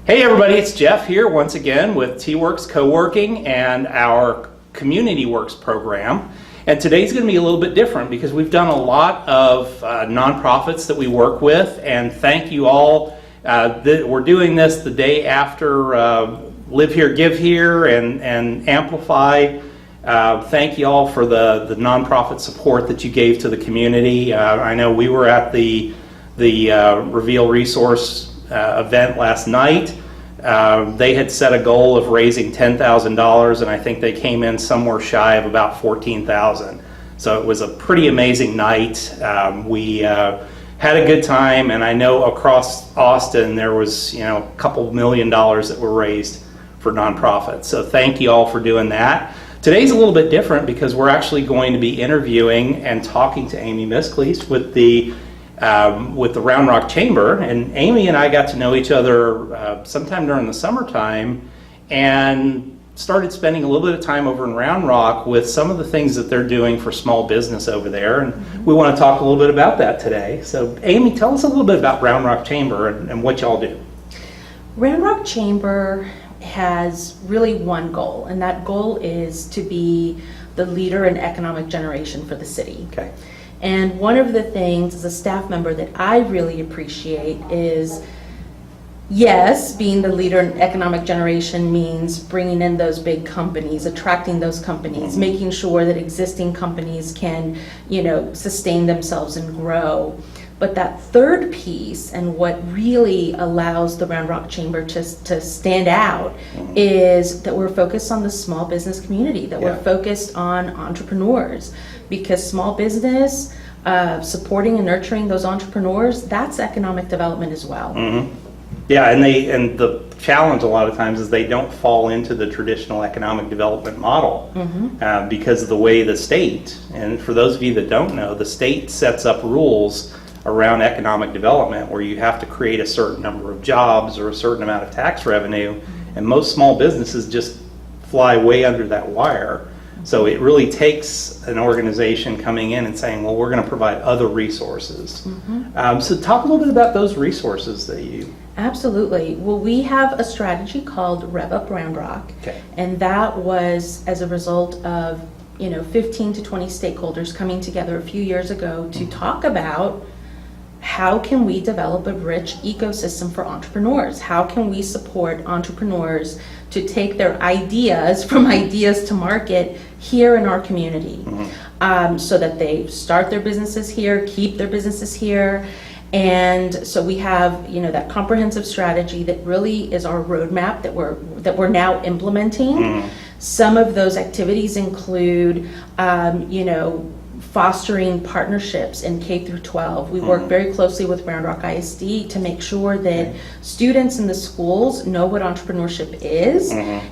Hey everybody, it's Jeff here once again with T-Werx Coworking and our Community-Werx program. And today's going to be a little bit different because we've done a lot of nonprofits that we work with, and thank you all. We're doing this the day after Live Here, Give Here and Amplify. Thank you all for the nonprofit support that you gave to the community. I know we were at the Reveal Resource event last night. They had set a goal of raising $10,000, and I think they came in somewhere shy of about $14,000. So it was a pretty amazing night. We had a good time, and I know across Austin there was a couple $1 million that were raised for nonprofits. So thank you all for doing that. Today's a little bit different because we're actually going to be interviewing and talking to Amy Mizcles with the Round Rock Chamber, and Amy and I got to know each other sometime during the summertime and started spending a little bit of time over in Round Rock with some of the things that they're doing for small business over there, and we want to talk a little bit about that today. So Amy, tell us a little bit about Round Rock Chamber and what y'all do. Round Rock Chamber has really one goal, and that goal is to be the leader in economic generation for the city. Okay. And one of the things as a staff member that I really appreciate is, yes, being the leader in economic generation means bringing in those big companies, attracting those companies, making sure that existing companies can, sustain themselves and grow. But that third piece, and what really allows the Round Rock Chamber to stand out, is that we're focused on the small business community, that we're focused on entrepreneurs. Because small business, supporting and nurturing those entrepreneurs, that's economic development as well. Mm-hmm. Yeah, and the challenge a lot of times is they don't fall into the traditional economic development model because of the way the state, and for those of you that don't know, the state sets up rules around economic development where you have to create a certain number of jobs or a certain amount of tax revenue, and most small businesses just fly way under that wire. So it really takes an organization coming in and saying, well, we're going to provide other resources. So talk a little bit about those resources that you... Absolutely. Well, we have a strategy called Rev Up Round Rock. Okay. And that was as a result of 15 to 20 stakeholders coming together a few years ago to talk about how can we develop a rich ecosystem for entrepreneurs? How can we support entrepreneurs to take their ideas from ideas to market here in our community, so that they start their businesses here, keep their businesses here. And so we have that comprehensive strategy that really is our roadmap that we're now implementing. Some of those activities include fostering partnerships in K through 12. We work very closely with Round Rock ISD to make sure that students in the schools know what entrepreneurship is.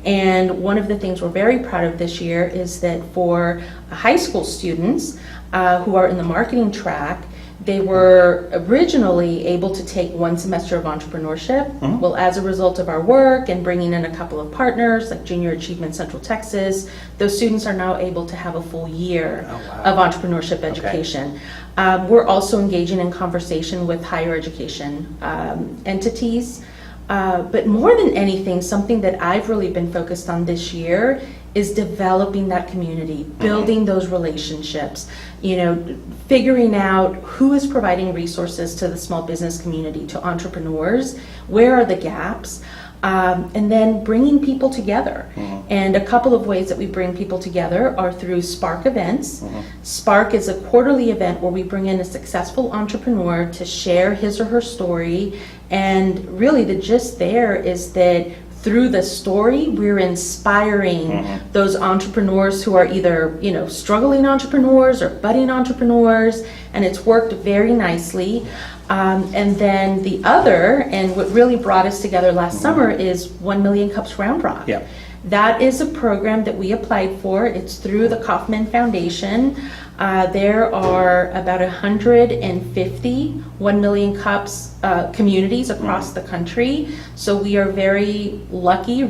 And one of the things we're very proud of this year is that for high school students who are in the marketing track, they were originally able to take one semester of entrepreneurship. Well, as a result of our work and bringing in a couple of partners like Junior Achievement Central Texas, those students are now able to have a full year of entrepreneurship education. We're also engaging in conversation with higher education entities. But more than anything, something that I've really been focused on this year is developing that community, building those relationships, figuring out who is providing resources to the small business community, to entrepreneurs, where are the gaps, and then bringing people together. And a couple of ways that we bring people together are through Spark events. Spark is a quarterly event where we bring in a successful entrepreneur to share his or her story, and really the gist there is that through the story, we're inspiring those entrepreneurs who are either, struggling entrepreneurs or budding entrepreneurs, and it's worked very nicely. And then the other, and what really brought us together last summer, is 1 Million Cups Round Rock. That is a program that we applied for. It's through the Kauffman Foundation. There are about 150 1 Million Cups communities across the country. So we are very lucky,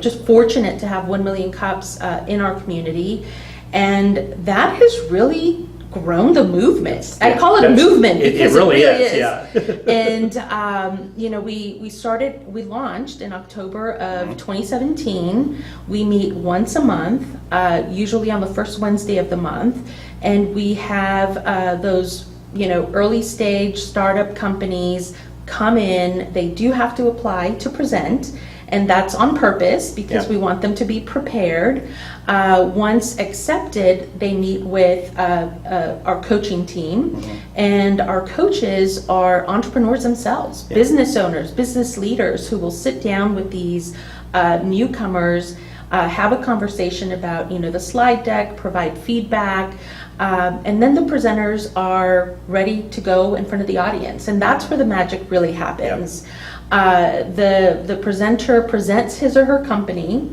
just fortunate to have 1 Million Cups in our community. And that has really grown the movement. Yeah, I call it a movement because it really is. Yeah. And you know, we launched in October of 2017. We meet once a month, usually on the first Wednesday of the month, and we have those, you know, early stage startup companies come in. They do have to apply to present, and that's on purpose because we want them to be prepared. Once accepted, they meet with our coaching team, and our coaches are entrepreneurs themselves, business owners, business leaders who will sit down with these newcomers, have a conversation about, you know, the slide deck, provide feedback, and then the presenters are ready to go in front of the audience, and that's where the magic really happens. The presenter presents his or her company,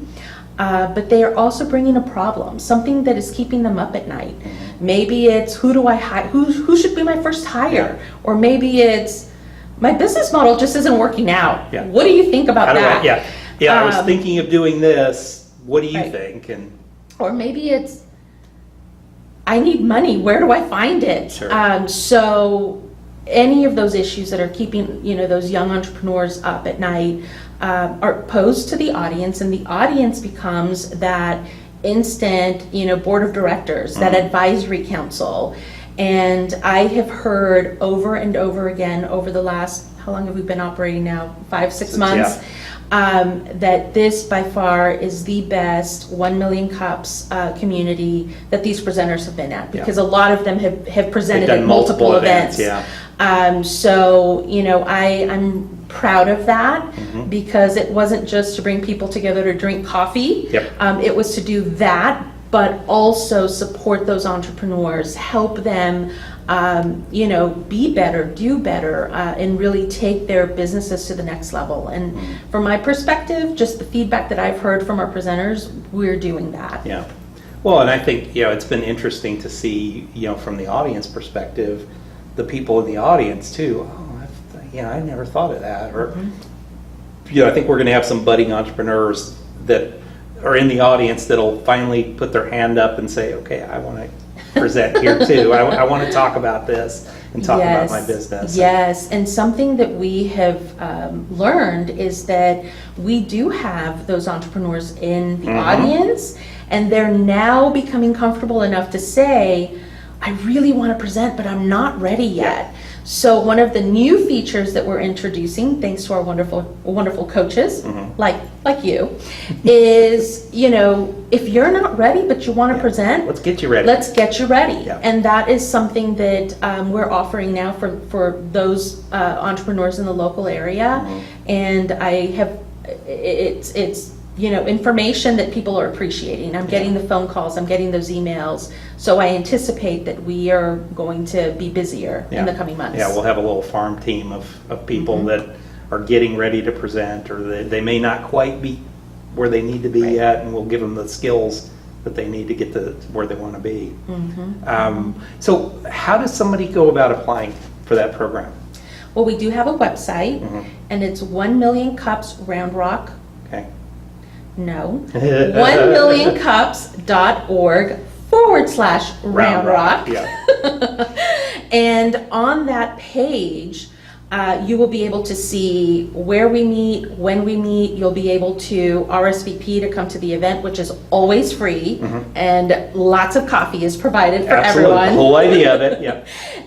but they are also bringing a problem, something that is keeping them up at night. Maybe it's who do I hire? Who should be my first hire? Or maybe it's my business model just isn't working out. What do you think about that? I was thinking of doing this. What do you think? And or maybe it's I need money. Where do I find it? Sure. So any of those issues that are keeping, you know, those young entrepreneurs up at night are posed to the audience, and the audience becomes that instant, you know, board of directors, that advisory council. And I have heard over and over again over the last, how long have we been operating now? 5-6 months. That this by far is the best 1 million cups community that these presenters have been at, because a lot of them have presented at multiple events. So, you know, I'm proud of that, because it wasn't just to bring people together to drink coffee. It was to do that, but also support those entrepreneurs, help them you know, be better, do better, and really take their businesses to the next level. And from my perspective, just the feedback that I've heard from our presenters, we're doing that. Well, and I think, you know, it's been interesting to see, you know, from the audience perspective, the people in the audience too. I never thought of that. Or, you know, I think we're going to have some budding entrepreneurs that are in the audience that'll finally put their hand up and say, okay, I want to present here too. I want to talk about this and talk about my business. Yes, and something that we have learned is that we do have those entrepreneurs in the audience, and they're now becoming comfortable enough to say, I really want to present, but I'm not ready yet. So one of the new features that we're introducing, thanks to our wonderful coaches, like you, is, you know, if you're not ready but you want to present, let's get you ready. Let's get you ready. And that is something that we're offering now for those entrepreneurs in the local area. And I have, it's you know, information that people are appreciating. I'm getting the phone calls, I'm getting those emails. So I anticipate that we are going to be busier in the coming months. We'll have a little farm team of people that are getting ready to present, or they may not quite be where they need to be yet, and we'll give them the skills that they need to get to where they want to be. So how does somebody go about applying for that program? Well, we do have a website, and it's 1 Million Cups Round Rock. No. 1millioncups.org/Round Rock. And on that page, you will be able to see where we meet, when we meet. You'll be able to RSVP to come to the event, which is always free, and lots of coffee is provided for everyone. The whole idea of it,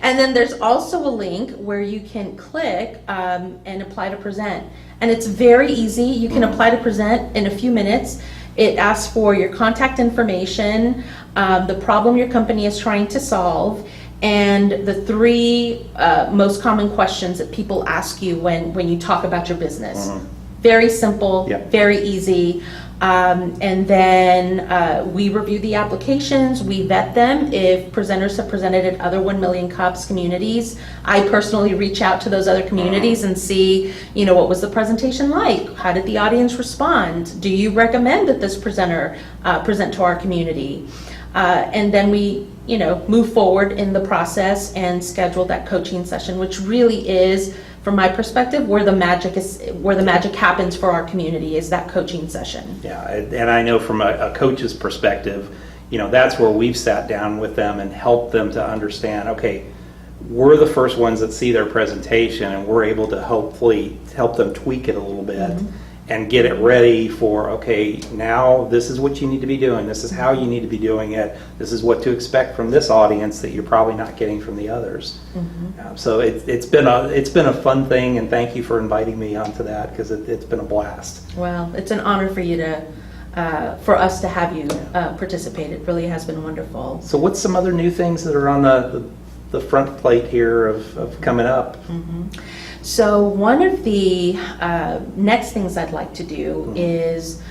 And then there's also a link where you can click and apply to present. And it's very easy. You can apply to present in a few minutes. It asks for your contact information, the problem your company is trying to solve, and the 3 most common questions that people ask you when you talk about your business. Very simple, very easy. And then we review the applications, we vet them. If presenters have presented at other 1 Million Cups communities, I personally reach out to those other communities and see, you know, what was the presentation like? How did the audience respond? Do you recommend that this presenter present to our community? And then we, you know, move forward in the process and schedule that coaching session, which really is, from my perspective, where the magic happens for our community, is that coaching session. And I know from a coach's perspective, that's where we've sat down with them and helped them to understand, okay, we're the first ones that see their presentation, and we're able to hopefully help them tweak it a little bit and get it ready for, okay, now this is what you need to be doing. This is how you need to be doing it. This is what to expect from this audience that you're probably not getting from the others. So it's been a fun thing, and thank you for inviting me onto that, because it's been a blast. Well, it's an honor for you to, for us to have you participate. It really has been wonderful. So what's some other new things that are on the front plate here of coming up? So one of the next things I'd like to do is,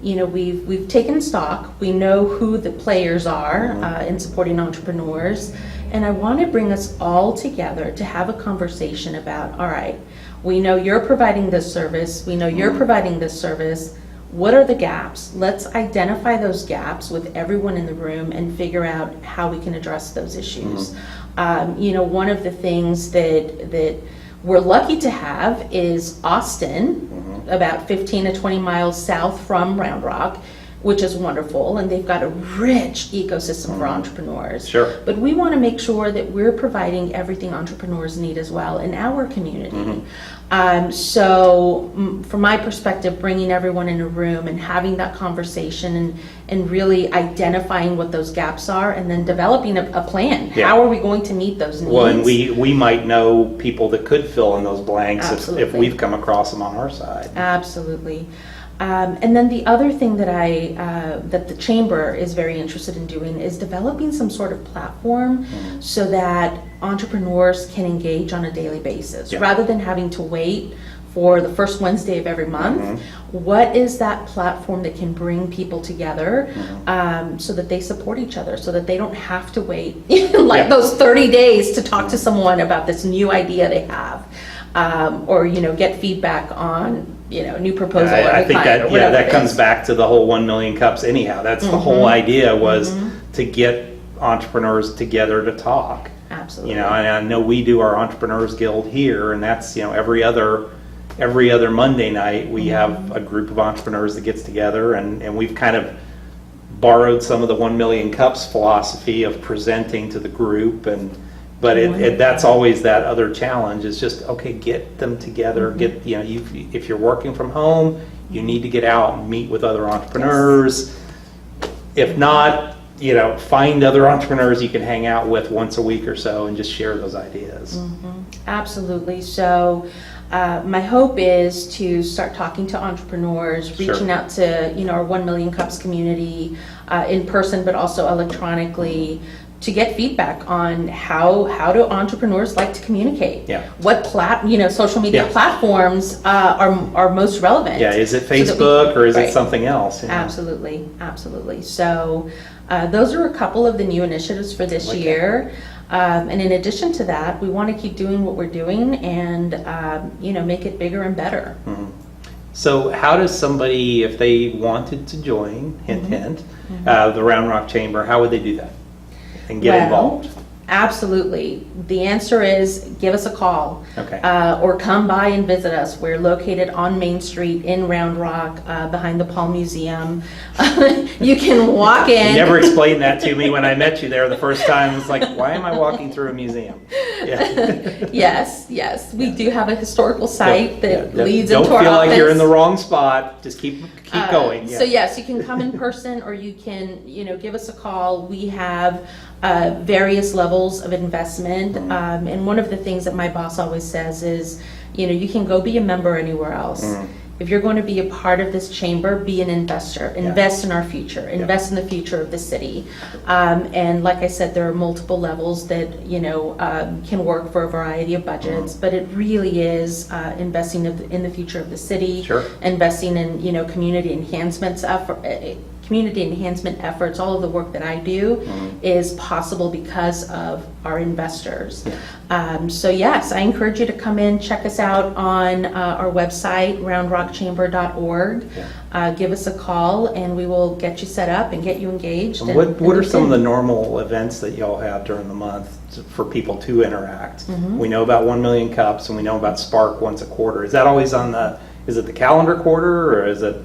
we've taken stock. We know who the players are in supporting entrepreneurs, and I want to bring us all together to have a conversation about, all right, we know you're providing this service, we know you're providing this service. What are the gaps? Let's identify those gaps with everyone in the room and figure out how we can address those issues. One of the things that we're lucky to have is Austin, about 15 to 20 miles south from Round Rock, which is wonderful, and they've got a rich ecosystem for entrepreneurs. Sure. But we want to make sure that we're providing everything entrepreneurs need as well in our community. So from my perspective, bringing everyone in a room and having that conversation and really identifying what those gaps are, and then developing a plan. Yeah. How are we going to meet those needs? Well, and we might know people that could fill in those blanks if Absolutely. we've come across them on our side. Absolutely. And then the other thing that that the chamber is very interested in doing is developing some sort of platform so that entrepreneurs can engage on a daily basis, rather than having to wait for the first Wednesday of every month. What is that platform that can bring people together so that they support each other, so that they don't have to wait those 30 days to talk to someone about this new idea they have, or get feedback on a new proposal. I think that comes back to the whole 1 million cups anyhow. That's the whole idea, was to get entrepreneurs together to talk. Absolutely. And I know we do our Entrepreneurs Guild here, and that's every other Monday night we have a group of entrepreneurs that gets together, and we've kind of borrowed some of the 1 million cups philosophy of presenting to the group, but that's always that other challenge, is just, okay, get them together, if you're working from home, you need to get out and meet with other entrepreneurs. If not, find other entrepreneurs you can hang out with once a week or so and just share those ideas. Absolutely. So my hope is to start talking to entrepreneurs, reaching out to our 1 Million Cups community in person, but also electronically, to get feedback on how do entrepreneurs like to communicate. What social media platforms are most relevant. Is it Facebook or is it something else? Absolutely. So those are a couple of the new initiatives for this year. And in addition to that, we want to keep doing what we're doing and make it bigger and better. So how does somebody, if they wanted to join, hint, the Round Rock Chamber, how would they do that and get involved? Absolutely. The answer is give us a call. Or come by and visit us. We're located on Main Street in Round Rock, behind the Paul Museum. You can walk in. You never explained that to me when I met you there the first time. It's like, why am I walking through a museum? Yes. We do have a historical site that leads into our office. Don't feel like you're in the wrong spot. Just keep going. So yes, you can come in person, or you can give us a call. We have various levels of investment, and one of the things that my boss always says is, you can go be a member anywhere else. If you're going to be a part of this chamber, be an investor. Invest in our future. Invest in the future of the city. And like I said, there are multiple levels that can work for a variety of budgets. But it really is investing in the future of the city. Investing in community enhancements community enhancement efforts. All of the work that I do is possible because of our investors. So yes, I encourage you to come in, check us out on our website, roundrockchamber.org. Give us a call and we will get you set up and get you engaged. What are some of the normal events that y'all have during the month for people to interact? We know about 1 Million Cups and we know about Spark once a quarter. Is that always is it the calendar quarter, or is it?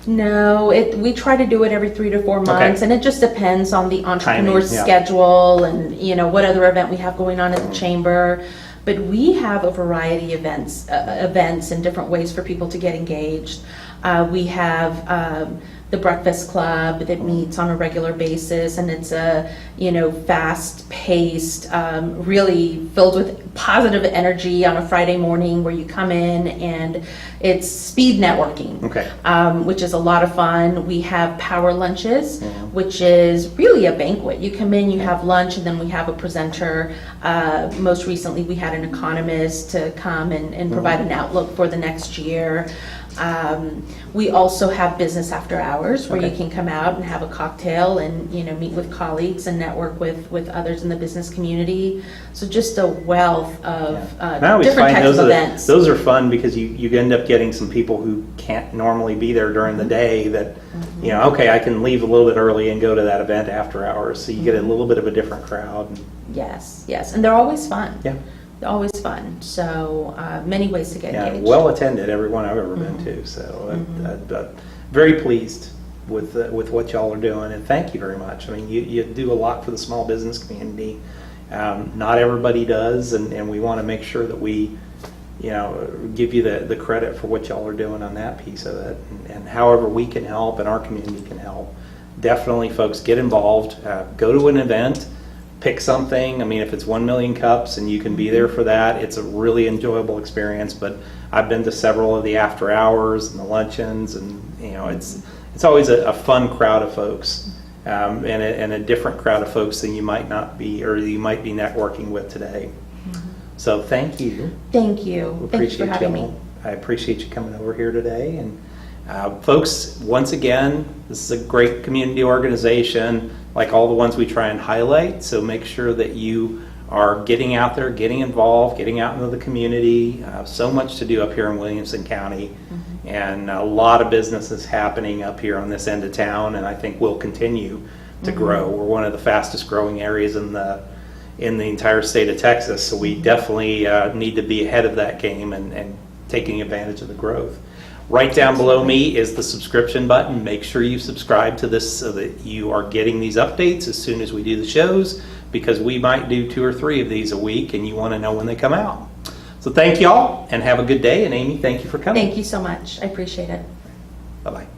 No, we try to do it every 3 to 4 months, and it just depends on the entrepreneur's yeah. schedule and, you know, what other event we have going on at the chamber. But we have a variety of events and different ways for people to get engaged. We have the Breakfast Club that meets on a regular basis, and it's a, you know, fast-paced, really filled with positive energy on a Friday morning where you come in and it's speed networking, which is a lot of fun. We have power lunches, which is really a banquet. You come in, you have lunch, and then we have a presenter. Most recently, we had an economist to come and provide an outlook for the next year. We also have business after hours where you can come out and have a cocktail and, you know, meet with colleagues and network with others in the business community. So just a wealth of different types of events. Those are fun because you end up getting some people who can't normally be there during the day that, you know, okay, I can leave a little bit early and go to that event after hours. So you get a little bit of a different crowd. Yes, and they're always fun. Yeah. They're always fun. So many ways to get engaged. Well attended, every one I've ever been to. So very pleased with what y'all are doing, and thank you very much. I mean, you do a lot for the small business community. Not everybody does, and we want to make sure that we, you know, give you the credit for what y'all are doing on that piece of it, and however we can help and our community can help. Definitely, folks, get involved. Go to an event. Pick something. I mean, if it's 1 million cups and you can be there for that, it's a really enjoyable experience. But I've been to several of the after hours and the luncheons, and you know, it's always a fun crowd of folks, and a different crowd of folks than you might not be, or you might be networking with today. So thank you. Thank you. Thank you for having me. I appreciate you coming over here today. And folks, once again, this is a great community organization, like all the ones we try and highlight. So make sure that you are getting out there, getting involved, getting out into the community. So much to do up here in Williamson County, and a lot of businesses happening up here on this end of town, and I think will continue to grow. We're one of the fastest growing areas in the entire state of Texas, so we definitely need to be ahead of that game and taking advantage of the growth. Right down below me is the subscription button. Make sure you subscribe to this so that you are getting these updates as soon as we do the shows, because we might do 2 or 3 of these a week and you want to know when they come out. So thank y'all and have a good day. And Amy, thank you for coming. Thank you so much. I appreciate it. Bye-bye.